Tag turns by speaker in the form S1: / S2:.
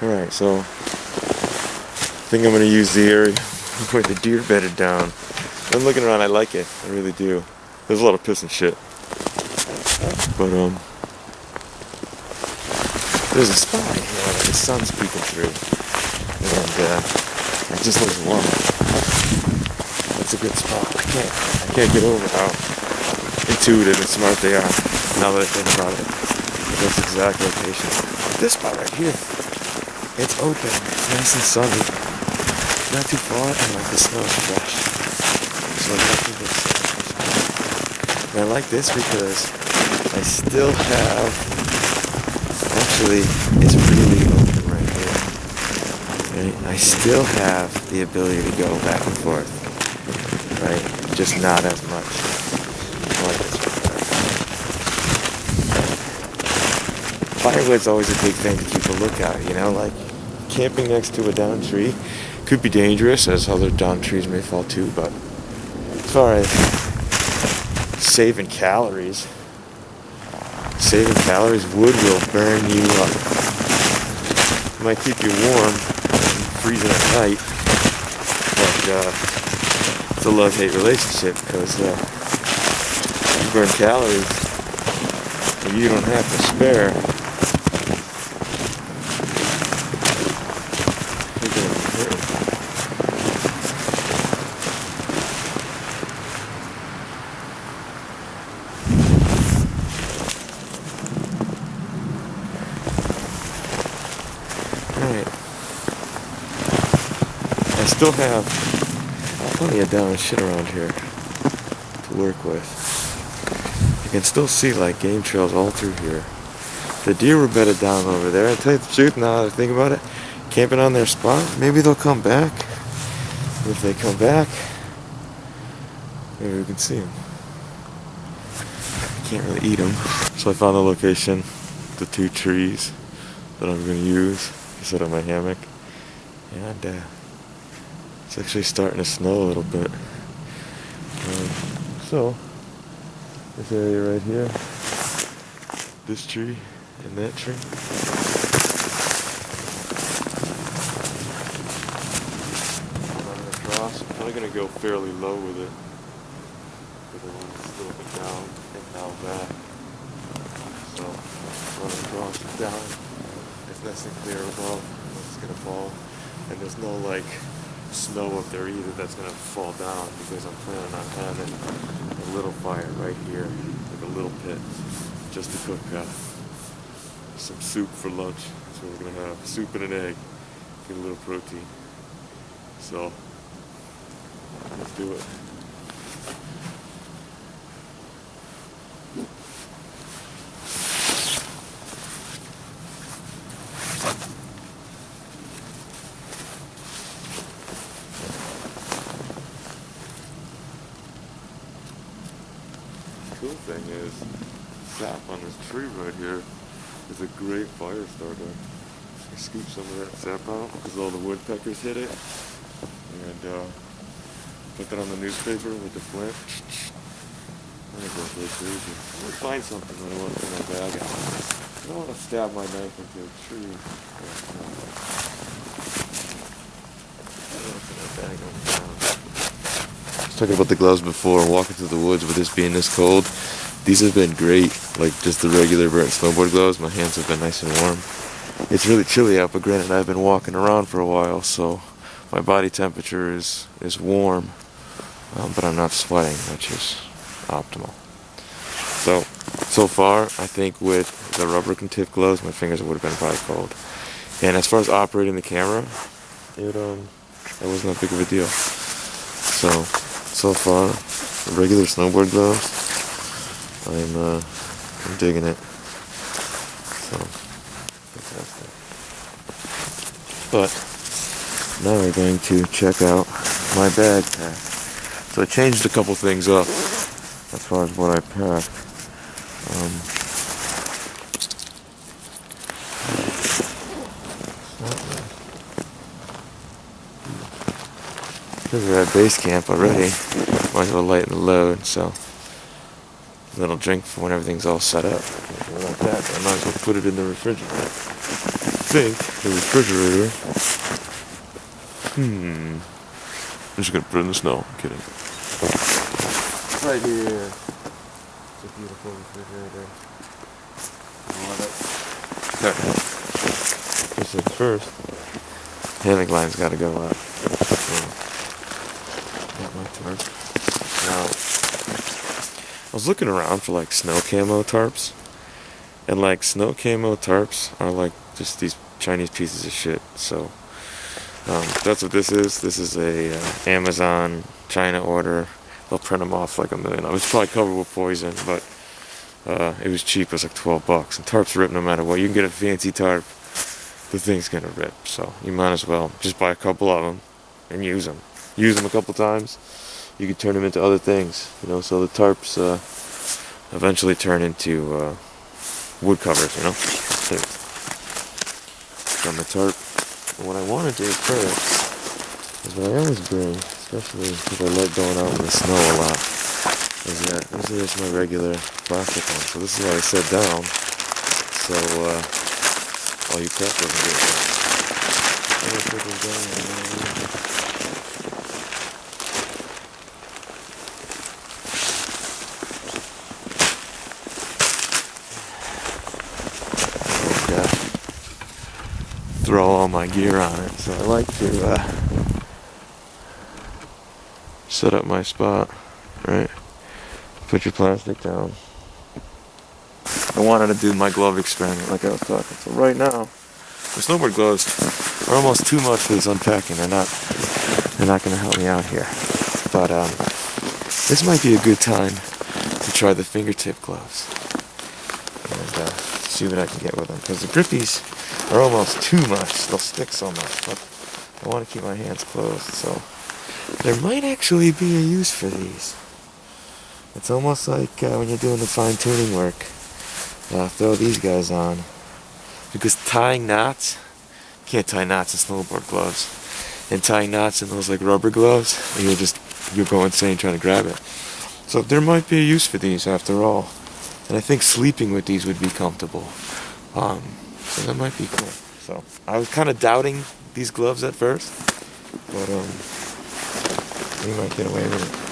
S1: Alright, so I think I'm going to use the area where the deer bedded down. I'm looking around, I like it. I really do. There's a lot of piss and shit. But, there's a spot here that the sun's peeking through. And, it just looks warm. That's a good spot. I can't get over how intuitive and smart they are now that I think about it. This exact location. This spot right here. It's open, it's nice and sunny, not too far, and like the smell's fresh. So I like this. And I like this because I still have, actually, it's really open right here. Right? I still have the ability to go back and forth, right? Just not as much. I like this. Firewood's always a big thing to keep a lookout, you know, like camping next to a downed tree could be dangerous, as other downed trees may fall too, but as far as saving calories, wood will burn you up. It might keep you warm, freezing at night, but it's a love-hate relationship because you burn calories that you don't have to spare. Alright. I still have plenty of down shit around here to work with. You can still see like game trails all through here. The deer were bedded down over there. I tell you the truth, now that I think about it, camping on their spot, maybe they'll come back. If they come back, maybe we can see them. I can't really eat them. So I found the location, the 2 trees that I'm going to use to set up my hammock. And it's actually starting to snow a little bit. So, this area right here, this tree and that tree. Running across, I'm probably going to go fairly low with it. Because I want it a little bit down and now back. So, running across down. It's nice and clear above. It's going to fall. And there's no like snow up there either that's going to fall down, because I'm planning on having a little fire right here, like a little pit, just to cook some soup for lunch. That's what we're going to have. Soup and an egg. Get a little protein. So, let's do it. The cool thing is, sap on this tree right here is a great fire starter. I scoop some of that sap out because all the woodpeckers hit it, and put that on the newspaper with the flint. I'm gonna go crazy. I'm gonna find something that I want to put my bag out. I don't want to stab my knife into a tree. I was talking about the gloves before, walking through the woods with this being this cold. These have been great, like just the regular burnt snowboard gloves. My hands have been nice and warm. It's really chilly out, but granted I've been walking around for a while, so my body temperature is warm, but I'm not sweating, which is optimal. So far, I think with the rubber tip gloves, my fingers would have been probably cold. And as far as operating the camera, it wasn't that big of a deal. So far, the regular snowboard gloves, I'm digging it. So, fantastic. But now we're going to check out my backpack. So I changed a couple things up as far as what I packed. Because we're at base camp already, might as well lighten the load, so a little drink for when everything's all set up. Like that, I might as well put it in the refrigerator. think the refrigerator. I'm just gonna put it in the snow. I'm kidding. It's right here. It's a beautiful refrigerator. I love it. Okay. So first, hailing line's gotta go up. Got my tarp. Now, I was looking around for like snow camo tarps. And like snow camo tarps are like just these Chinese pieces of shit. So that's what this is. This is a Amazon China order. They'll print them off like $1 million. It's probably covered with poison, but it was cheap. It was like $12. And tarps rip no matter what. You can get a fancy tarp, the thing's gonna rip. So you might as well just buy a couple of them and use them. Use them a couple times. You can turn them into other things. You know, so the tarps eventually turn into wood covers, you know. Got my tarp. And what I want to do first is what I always bring, especially because I like going out in the snow a lot, is that this is just my regular plastic one. So this is what I set down, so all you preppers can get it. Throw all my gear on it, so I like to set up my spot, right? Put your plastic down. I wanted to do my glove experiment like I was talking. So right now, the snowboard gloves are almost too much for this unpacking. They're not going to help me out here. But this might be a good time to try the fingertip gloves and see what I can get with them, because the grippies are almost too much. They'll stick so much, but I want to keep my hands closed, so there might actually be a use for these. It's almost like when you're doing the fine-tuning work, throw these guys on, because tying knots, you can't tie knots in snowboard gloves, and tying knots in those like rubber gloves, you'll go insane trying to grab it. So there might be a use for these after all, and I think sleeping with these would be comfortable. So that might be cool. So I was kind of doubting these gloves at first, but we might get away with it.